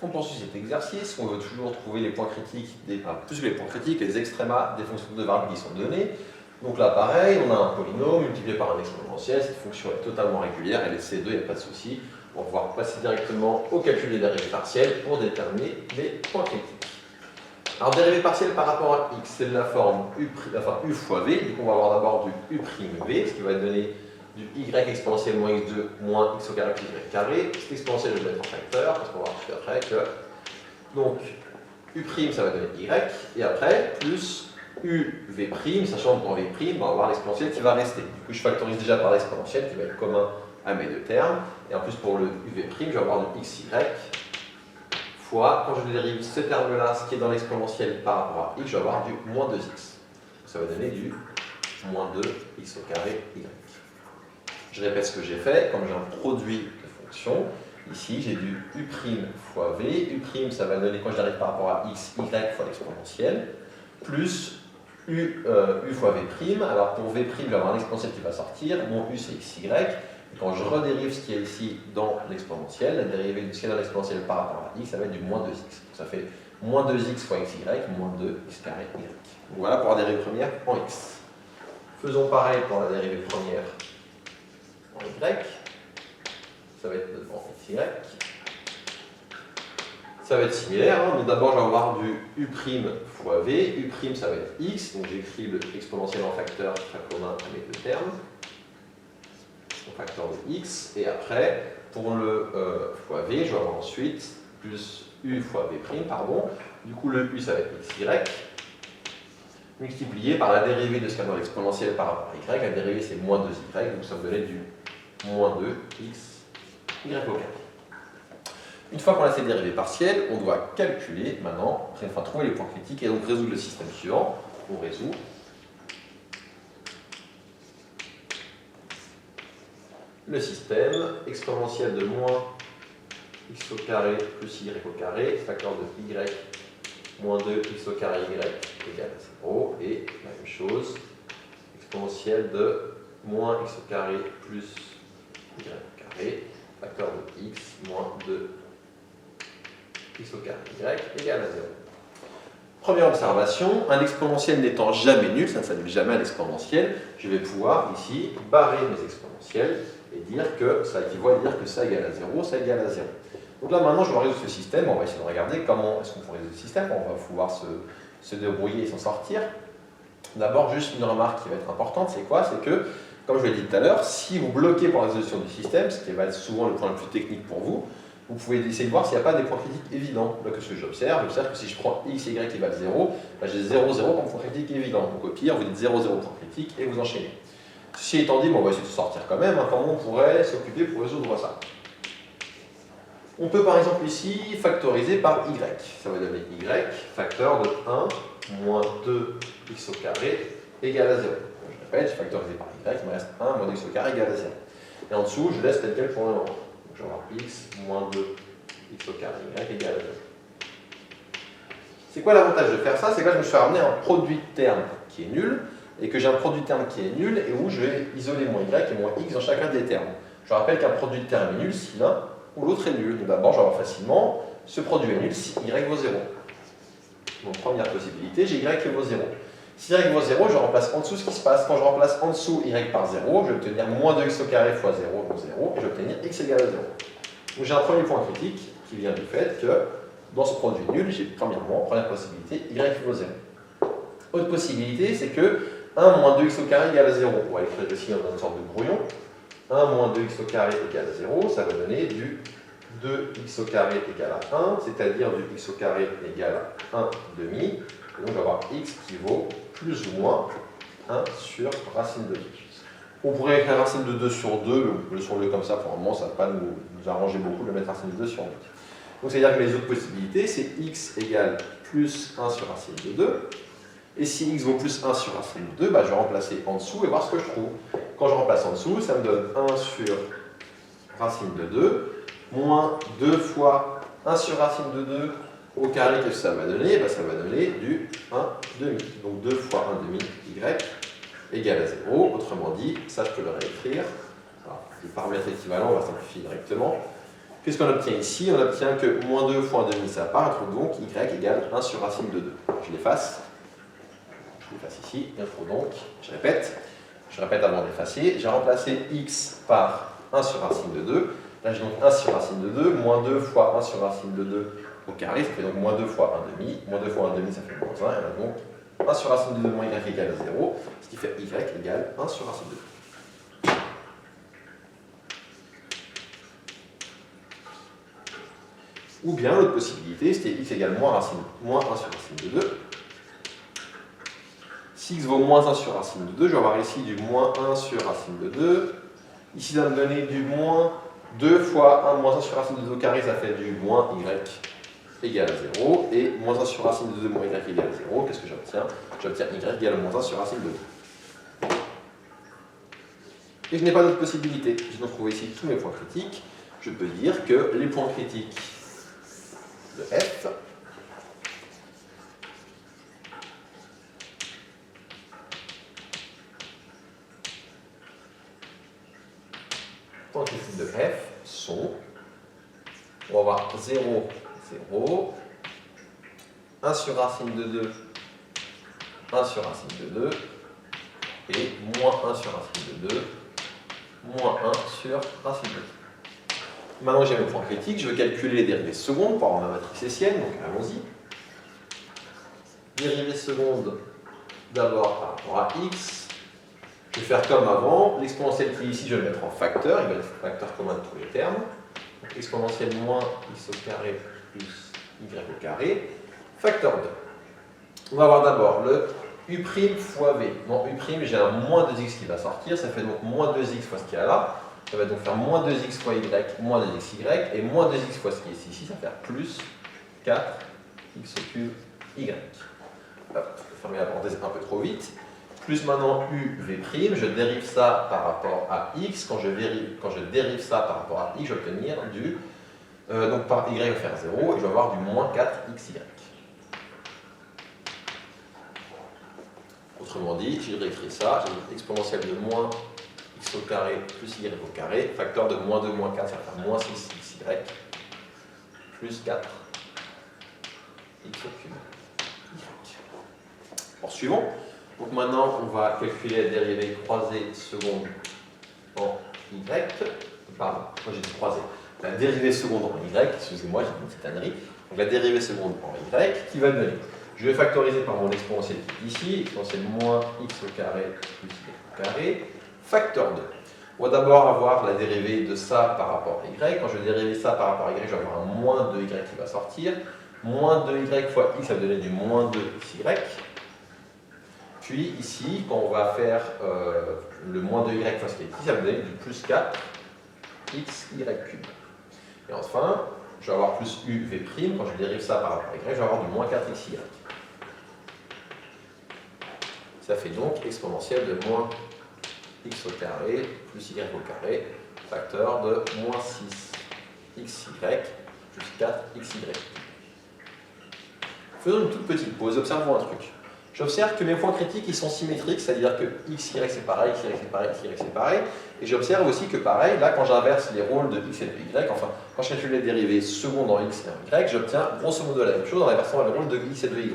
On poursuit cet exercice, on veut toujours trouver les points critiques, plus que les points critiques, les extrémas des fonctions de variables qui sont données. Donc là, pareil, on a un polynôme multiplié par un exponentiel, cette fonction est totalement régulière, elle est C2, il n'y a pas de souci. On va pouvoir passer directement au calcul des dérivées partielles pour déterminer les points critiques. Alors, dérivée partielle par rapport à x, c'est de la forme u fois v, donc on va avoir d'abord du u'v, ce qui va donner du y exponentielle moins x2 moins x au carré plus y carré. Cet exponentiel, je vais le mettre en facteur, parce qu'on va voir tout après que. Donc, u', ça va donner y, et après, plus uv', sachant que dans v', on va avoir l'exponentiel qui va rester. Du coup, je factorise déjà par l'exponentiel qui va être commun à mes deux termes. Et en plus, pour le uv', je vais avoir du xy fois, quand je dérive ce terme-là, ce qui est dans l'exponentiel par rapport à x, je vais avoir du moins 2x. Ça va donner du moins 2x au carré y. Je répète ce que j'ai fait, comme j'ai un produit de fonctions, ici j'ai du u' fois v, u', ça va donner, quand je dérive par rapport à x, y fois l'exponentiel, plus u fois v', alors pour v', je vais avoir un exponentiel qui va sortir, mon u c'est xy, et quand je redérive ce qui est ici dans l'exponentiel, la dérivée de ce qui est dans l'exponentiel par rapport à x, ça va être du moins 2x. Donc ça fait moins 2x fois xy, moins 2x carré y. Donc voilà pour la dérivée première en x. Faisons pareil pour la dérivée première en y, ça va être en xy. Ça va être similaire, hein. Donc d'abord je vais avoir du u' fois v, u' ça va être x, donc j'écris l'exponentiel en facteur qui sera commun à mes deux termes, en facteur de x, et après pour le fois v, je vais avoir ensuite plus u fois v', pardon, du coup le u ça va être xy, multiplié par la dérivée de ce qu'il y a dans l'exponentiel par rapport à y, la dérivée c'est moins 2y, donc ça me donnait du moins 2x y au carré. Une fois qu'on a ces dérivées partielles, on doit calculer maintenant, enfin trouver les points critiques et donc résoudre le système suivant. On résout. Le système exponentiel de moins x au carré plus y au carré, facteur de y moins 2x au carré y égale à 0, et la même chose, exponentiel de moins x au carré plus y au carré, facteur de x moins 2 x au carré y égale à 0. Première observation, un exponentiel n'étant jamais nul, ça ne s'annule jamais à l'exponentiel, je vais pouvoir ici barrer mes exponentiels et dire que ça équivaut à dire que ça égale à 0, ça égale à 0. Donc là maintenant je vais résoudre ce système, on va essayer de regarder comment est-ce qu'on peut résoudre ce système, on va pouvoir se débrouiller et s'en sortir. D'abord juste une remarque qui va être importante, c'est quoi? C'est que, comme je l'ai dit tout à l'heure, si vous bloquez pour la résolution du système, ce qui va être souvent le point le plus technique pour vous, vous pouvez essayer de voir s'il n'y a pas des points critiques évidents. Là, qu'est-ce que j'observe que si je prends x, y égale 0, ben j'ai 0, 0 comme point critique évident. Donc au pire, vous dites 0, 0 point critique et vous enchaînez. Ceci étant dit, bon, on va essayer de sortir quand même. Comment on pourrait s'occuper pour résoudre ça? On peut par exemple ici factoriser par y. Ça va donner y, facteur de 1 moins 2x au carré égale à 0. Donc, je répète, je factorise par y, il me reste 1 moins 2x au carré égale à 0. Et en dessous, je laisse tel quel pour le moment. Donc, je vais avoir x moins 2x au carré y égale à 0. C'est quoi l'avantage de faire ça? C'est que là, je me suis ramené un produit de termes qui est nul, et que j'ai un produit de termes qui est nul, et où je vais isoler mon y et mon x dans chacun des termes. Je rappelle qu'un produit de termes est nul si l'un ou l'autre est nul. Donc d'abord, je vais avoir facilement, ce produit est nul si y vaut 0. Donc première possibilité, j'ai y qui vaut 0. Si y vaut 0, je remplace en dessous ce qui se passe. Quand je remplace en dessous y par 0, je vais obtenir moins 2x au carré fois 0, donc 0, et je vais obtenir x égale à 0. Donc j'ai un premier point critique qui vient du fait que dans ce produit nul, j'ai première possibilité, y vaut 0. Autre possibilité, c'est que 1 moins 2x au carré égale à 0. On va écrire ici dans une sorte de brouillon. 1 moins 2x au carré égale à 0, ça va donner du 2x au carré égale à 1, c'est-à-dire du x au carré égale à 1 demi. Et donc, on va avoir x qui vaut plus ou moins 1 sur racine de 2. On pourrait écrire racine de 2 sur 2, le sur 2 comme ça, pour un moment, ça ne va pas nous arranger beaucoup de mettre racine de 2 sur 2. Donc, c'est-à-dire que les autres possibilités, c'est x égale plus 1 sur racine de 2. Et si x vaut plus 1 sur racine de 2, bah, je vais remplacer en dessous et voir ce que je trouve. Quand je remplace en dessous, ça me donne 1 sur racine de 2, moins 2 fois 1 sur racine de 2 au carré, qu'est-ce que ça va donner? Bah, ça va donner du 1 demi. Donc 2 fois 1 demi y égale à 0. Autrement dit, ça je peux le réécrire. Alors, les paramètres équivalents, on va simplifier directement. Qu'est-ce qu'on obtient ici? On obtient que moins 2 fois 1,5 ça part, donc y égale 1 sur racine de 2. Je l'efface ici, et on trouve donc, je répète avant d'effacer, j'ai remplacé x par 1 sur racine de 2. Là j'ai donc 1 sur racine de 2, moins 2 fois 1 sur racine de 2 au carré, ça fait donc moins 2 fois 1,5, moins 2 fois 1,5 ça fait moins 1, et on a donc 1 sur racine de 2 moins y égale 0, ce qui fait y égale 1 sur racine de 2. Ou bien l'autre possibilité, c'était x égale moins 1 sur racine de 2. Si x vaut moins 1 sur racine de 2, je vais avoir ici du moins 1 sur racine de 2. Ici, ça va me donner du moins 2 fois 1 moins 1 sur racine de 2 au carré, ça fait du moins y égale 0. Et moins 1 sur racine de 2 moins y égale 0. Qu'est-ce que j'obtiens? J'obtiens y égale moins 1 sur racine de 2. Et je n'ai pas d'autre possibilité. Je dois trouver ici tous mes points critiques. Je peux dire que les points critiques de f de f sont, on va avoir 0, 0, 1 sur racine de 2, 1 sur racine de 2, et moins 1 sur racine de 2, moins 1 sur racine de 2. Maintenant j'ai mes points critiques, je veux calculer les dérivées secondes pour avoir ma matrice hessienne, donc allons-y. Dérivée seconde d'abord par rapport à x. Je vais faire comme avant, l'exponentielle qui est ici, je vais le mettre en facteur, il va être facteur commun de tous les termes. Donc exponentielle moins x au carré plus y au carré, facteur 2. On va avoir d'abord le u' fois v. Dans u', j'ai un moins 2x qui va sortir, ça fait donc moins 2x fois ce qu'il y a là. Ça va donc faire moins 2x fois y, moins 2xy, et moins 2x fois ce qui est ici, ça va faire plus 4x au cube y. Hop, je vais fermer la parenthèse un peu trop vite. Plus maintenant uv', je dérive ça par rapport à x. Quand je dérive ça par rapport à x, je vais obtenir du. Donc par y va faire 0, et je vais avoir du moins 4xy. Autrement dit, j'ai réécrit ça, j'ai exponentielle de moins x au carré plus y au carré, facteur de moins 2 moins 4, ça va faire moins 6xy plus 4x au cube y. Poursuivons. Donc maintenant, on va calculer la dérivée croisée seconde en y. Pardon, moi j'ai dit croisée. La dérivée seconde en y, excusez-moi, j'ai dit une petite ânerie. Donc la dérivée seconde en y qui va me donner. Je vais factoriser par mon exponentielle qui est ici, exponentielle moins x au carré plus y au carré, facteur 2. On va d'abord avoir la dérivée de ça par rapport à y. Quand je vais dériver ça par rapport à y, je vais avoir un moins 2y qui va sortir. Moins 2y fois x, ça va donner du moins 2xy. Puis ici, quand on va faire le moins 2y fois ce qui est ici, ça va me donner du plus 4xy cube. Et enfin, je vais avoir plus uv', quand je dérive ça par rapport à y, je vais avoir du moins 4xy. Ça fait donc exponentielle de moins x au carré plus y au carré, facteur de moins 6xy plus 4xy. Faisons une toute petite pause, observons un truc. J'observe que mes points critiques ils sont symétriques, c'est-à-dire que x, y c'est pareil, x, y c'est pareil, x, y c'est pareil. Et j'observe aussi que pareil, là quand j'inverse les rôles de x et de y, enfin quand je calcule les dérivées secondes en x et en y, j'obtiens grosso modo la même chose en inversant les rôles de x et de y.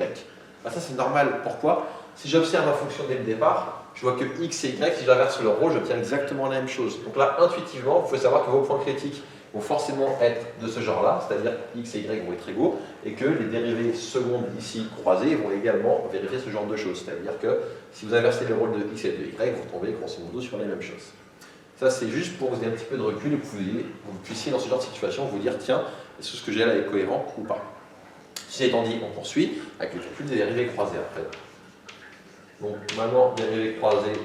Ben, ça c'est normal, pourquoi? Si j'observe ma fonction dès le départ, je vois que x et y, si j'inverse leur rôle, j'obtiens exactement la même chose. Donc là, intuitivement, il faut savoir que vos points critiques vont forcément être de ce genre-là, c'est-à-dire x et y vont être égaux, et que les dérivées secondes ici croisées vont également vérifier ce genre de choses. C'est-à-dire que si vous inversez le rôle de x et de y, vous tombez grosso modo sur les mêmes choses. Ça, c'est juste pour vous donner un petit peu de recul et que vous puissiez, dans ce genre de situation, vous dire tiens, est-ce que ce que j'ai là est cohérent ou pas? Ceci étant dit, on poursuit avec le calcul des dérivées croisées après. Donc maintenant, dérivée croisée.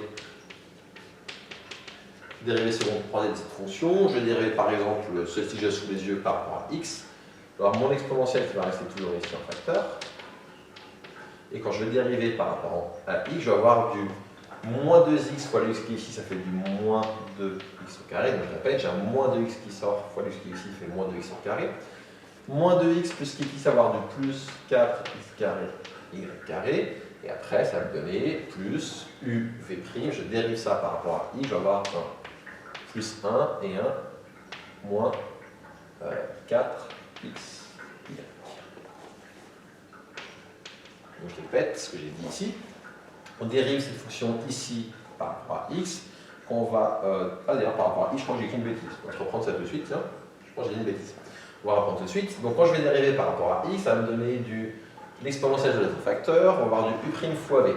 Dérivée seconde croisée de cette fonction, je vais dériver par exemple celle-ci que j'ai sous les yeux par rapport à x. Alors mon exponentielle qui va rester toujours ici en facteur. Et quand je vais dériver par rapport à x, je vais avoir du moins 2x fois le x qui est ici, ça fait du moins 2x au carré. Donc je répète, j'ai un moins 2x qui sort fois le x qui est ici, ça fait moins 2x au carré. Moins 2x plus ce qui est ici, ça va avoir du plus 4x carré y carré. Et après, ça va me donner plus uv'. Je dérive ça par rapport à x, je vais avoir un plus 1 et 1 moins 4x, y. Donc je répète ce que j'ai dit ici. On dérive cette fonction ici par rapport à x, qu'on va... d'ailleurs par rapport à x, je crois que j'ai écrit une bêtise. On va reprendre ça tout de suite, tiens. Je crois que j'ai dit une bêtise. On va reprendre tout de suite. Donc quand je vais dériver par rapport à x, ça va me donner l'exponentielle de l'autre facteur, on va avoir du u' fois v.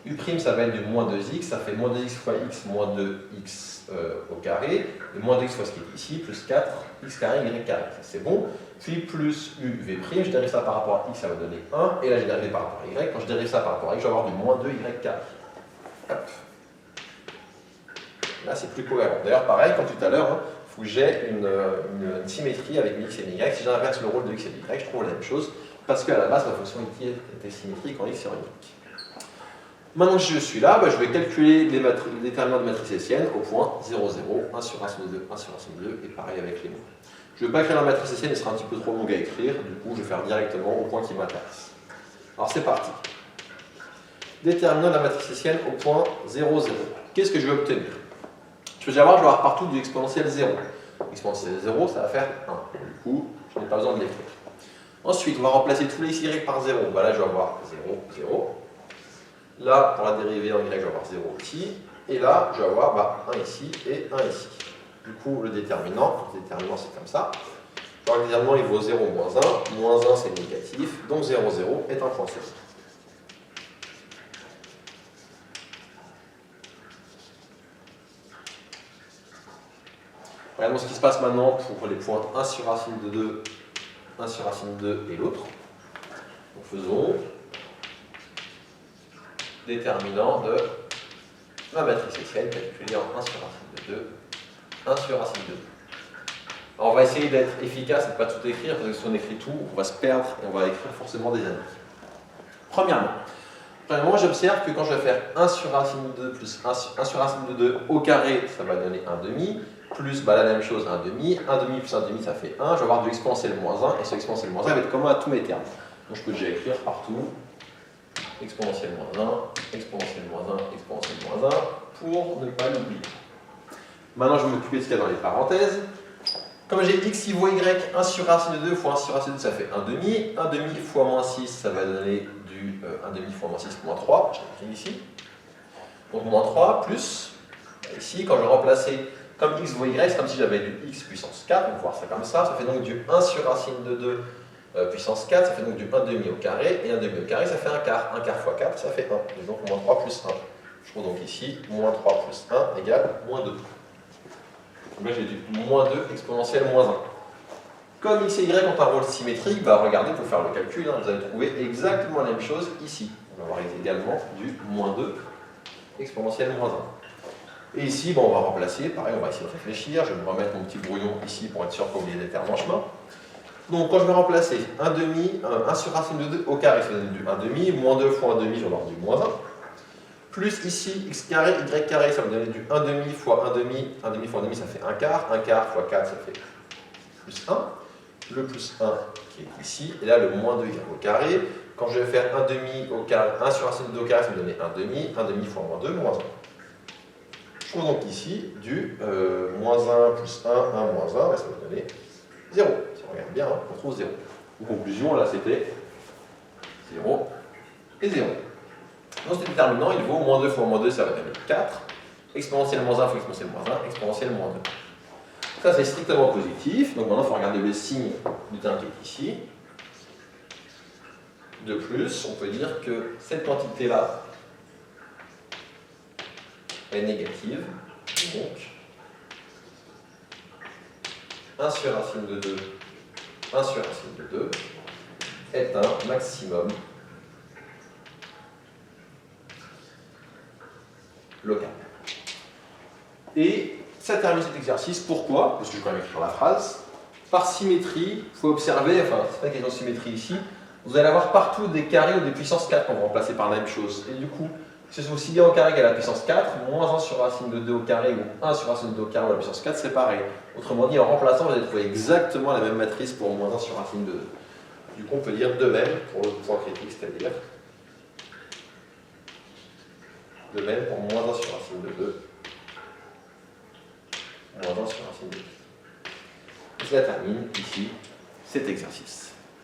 U' ça va être du moins 2x, ça fait moins 2x fois x moins 2x au carré, et moins 2x fois ce qui est ici, plus 4x carré y carré. Ça c'est bon. Puis plus uv', je dérive ça par rapport à x, ça va donner 1, et là j'ai dérivé par rapport à y. Quand je dérive ça par rapport à x, je vais avoir du moins 2y carré. Hop. Là c'est plus cohérent. D'ailleurs pareil, comme tout à l'heure, il faut que j'ai une symétrie avec x et y. Si j'inverse le rôle de x et de y, je trouve la même chose, parce qu'à la base ma fonction était symétrique en x et en y. Maintenant que je suis là, je vais calculer les déterminants de matrice hessienne au point 0, 0, 1 sur racine de 2, 1 sur racine de 2, et pareil avec les mots. Je ne vais pas écrire la matrice hessienne, elle sera un petit peu trop longue à écrire, du coup je vais faire directement au point qui m'intéresse. Alors c'est parti. Déterminant de la matrice hessienne au point 0, 0. Qu'est-ce que je vais obtenir? Je vais avoir partout du exponentiel 0. Exponentiel 0, ça va faire 1. Du coup, je n'ai pas besoin de l'écrire. Ensuite, on va remplacer tous les y par 0. Là, je vais avoir 0, 0. Là, pour la dérivée en y, je vais avoir 0 ici. Et là, je vais avoir 1 ici et 1 ici. Du coup, le déterminant c'est comme ça. Alors, le déterminant, il vaut 0 moins 1. Moins 1, c'est négatif. Donc 0, 0 est un point 0. Regardons ce qui se passe maintenant pour les points 1 sur racine de 2, 1 sur racine de 2 et l'autre. Donc faisons déterminant de la matrice hessienne calculée en 1 sur racine de 2, 1 sur racine de 2. Alors on va essayer d'être efficace et de ne pas tout écrire, parce que si on écrit tout, on va se perdre et on va écrire forcément des années. Premièrement, j'observe que quand je vais faire 1 sur racine de 2 plus 1 sur racine de 2 au carré, ça va donner 1 demi, plus la même chose, 1 demi plus 1 demi, ça fait 1, je vais avoir de l'exponentiel moins 1, et ce exponentiel moins 1 va être commun à tous mes termes. Donc je peux déjà écrire partout exponentiel moins 1, exponentiel moins 1, exponentiel moins 1, pour ne pas l'oublier. Maintenant, je vais m'occuper de ce qu'il y a dans les parenthèses. Comme j'ai x vaut y, 1 sur racine de 2 fois 1 sur racine de 2, ça fait 1 demi. 1 demi fois moins 6, ça va donner du 1 demi fois moins 6, moins 3. Je l'ai écrit ici. Donc moins 3 plus, ici, quand je remplaçais, comme x vaut y, c'est comme si j'avais du x puissance 4, on va voir ça comme ça. Ça fait donc du 1 sur racine de 2 puissance 4, ça fait donc du 1 demi au carré. Et 1 demi au carré, ça fait 1 quart. 1 quart fois 4, ça fait 1. Et donc moins 3 plus 1. Je trouve donc ici, moins 3 plus 1 égale moins 2. Donc là, j'ai du moins 2 exponentiel moins 1. Comme x et y ont un rôle symétrique, regardez, pour faire le calcul, vous allez trouver exactement la même chose ici. On va avoir également du moins 2 exponentiel moins 1. Et ici, on va remplacer, pareil, on va essayer de réfléchir. Je vais me remettre mon petit brouillon ici pour être sûr qu'on ait des termes en chemin. Donc quand je vais remplacer 1 demi, 1 sur racine de 2 au carré, ça donne du 1 demi, moins 2 fois 1 demi, je vais avoir du moins 1. Plus ici, x carré, y carré, ça va me donner du 1 demi fois 1 demi. 1 demi fois 1 demi, ça fait 1 quart. 1 quart fois 4, ça fait plus 1. Le plus 1 qui est ici. Et là, le moins 2 au carré. Quand je vais faire 1 demi au carré, 1 sur racine de 2 au carré, ça va me donner 1 demi. 1 demi fois moins 2, moins 1. Je trouve donc ici du moins 1 plus 1, 1 moins 1, ça va donner 0. Si on regarde bien, on trouve 0. En conclusion, là, c'était 0 et 0. Donc ce déterminant, il vaut moins 2 fois moins 2, ça va donner 4. Exponentiel moins 1 fois exponentiel moins 1, exponentiel moins 2. Ça, c'est strictement positif. Donc maintenant, il faut regarder le signe du terme qui est ici. De plus, on peut dire que cette quantité-là est négative. Donc, 1 sur racine de 2, 1 sur racine de 2 est un maximum local. Et ça termine cet exercice. Pourquoi? Parce que je vais quand même écrire la phrase. Par symétrie, il faut observer, enfin, c'est pas une question de symétrie ici, vous allez avoir partout des carrés ou des puissances 4 qu'on va remplacer par la même chose. Et du coup, que ce soit aussi bien au carré qu'à la puissance 4, moins 1 sur racine de 2 au carré ou 1 sur racine de 2 au carré ou à la puissance 4, c'est pareil. Autrement dit, en remplaçant, vous allez trouver exactement la même matrice pour moins 1 sur racine de 2. Du coup, on peut dire de même pour le point critique, c'est-à-dire de même pour moins 1 sur racine de 2, moins 1 sur racine de 2. cela termine ici cet exercice.